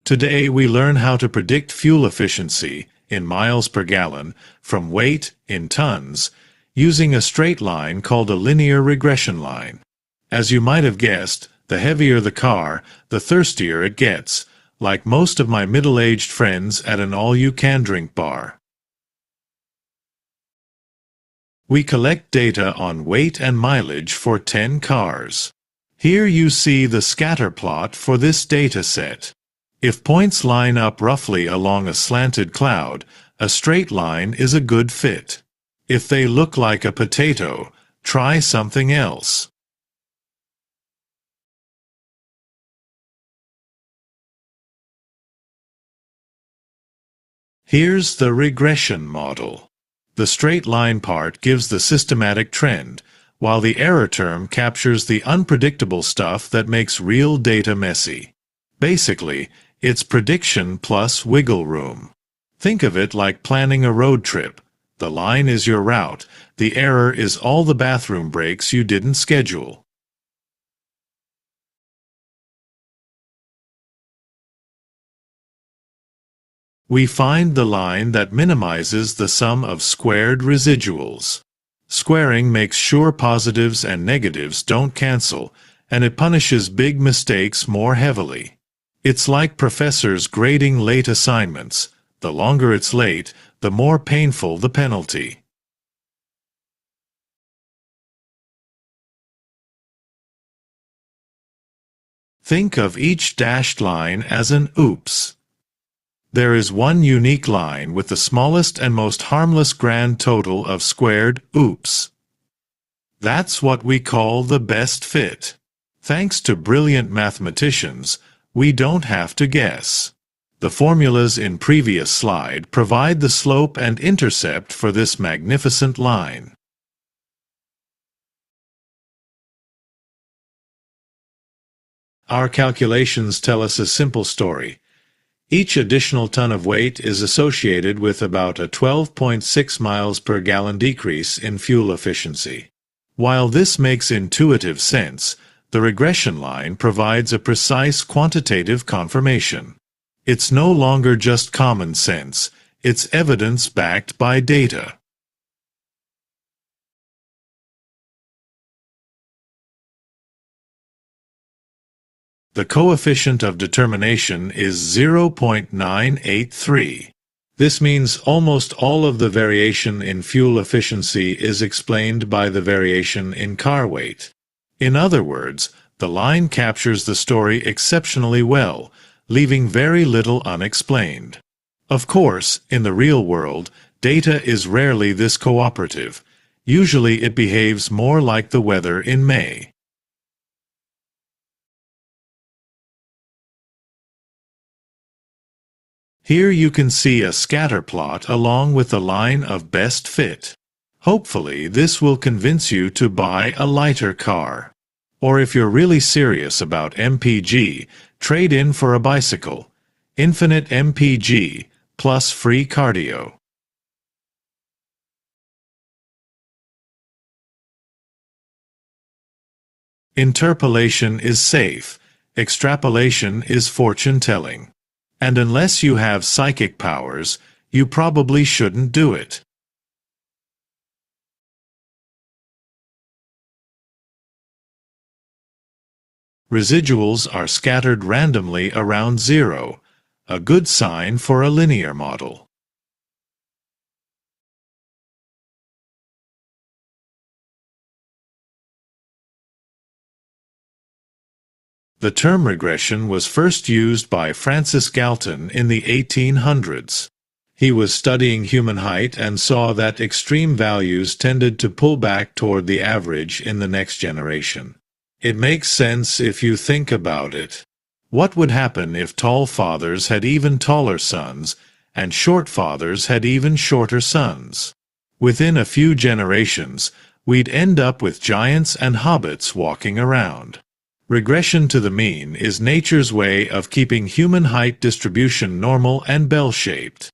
Today we learn how to predict fuel efficiency in miles per gallon from weight in tons using a straight line called a linear regression line. As you might have guessed, the heavier the car, the thirstier it gets, like most of my middle-aged friends at an all-you-can-drink bar. We collect data on weight and mileage for 10 cars. Here you see the scatter plot for this data set. If points line up roughly along a slanted cloud, a straight line is a good fit. If they look like a potato, try something else. Here's the regression model. The straight line part gives the systematic trend, while the error term captures the unpredictable stuff that makes real data messy. Basically, it's prediction plus wiggle room. Think of it like planning a road trip. The line is your route. The error is all the bathroom breaks you didn't schedule. We find the line that minimizes the sum of squared residuals. Squaring makes sure positives and negatives don't cancel, and it punishes big mistakes more heavily. It's like professors grading late assignments. The longer it's late, the more painful the penalty. Think of each dashed line as an oops. There is one unique line with the smallest and most harmless grand total of squared oops. That's what we call the best fit. Thanks to brilliant mathematicians, we don't have to guess. The formulas in previous slide provide the slope and intercept for this magnificent line. Our calculations tell us a simple story. Each additional ton of weight is associated with about a 12.6 miles per gallon decrease in fuel efficiency. While this makes intuitive sense, the regression line provides a precise quantitative confirmation. It's no longer just common sense, it's evidence backed by data. The coefficient of determination is 0.983. This means almost all of the variation in fuel efficiency is explained by the variation in car weight. In other words, the line captures the story exceptionally well, leaving very little unexplained. Of course, in the real world, data is rarely this cooperative. Usually it behaves more like the weather in May. Here you can see a scatter plot along with the line of best fit. Hopefully this will convince you to buy a lighter car. Or if you're really serious about MPG, trade in for a bicycle. Infinite MPG plus free cardio. Interpolation is safe. Extrapolation is fortune-telling. And unless you have psychic powers, you probably shouldn't do it. Residuals are scattered randomly around zero, a good sign for a linear model. The term regression was first used by Francis Galton in the 1800s. He was studying human height and saw that extreme values tended to pull back toward the average in the next generation. It makes sense if you think about it. What would happen if tall fathers had even taller sons, and short fathers had even shorter sons? Within a few generations, we'd end up with giants and hobbits walking around. Regression to the mean is nature's way of keeping human height distribution normal and bell-shaped.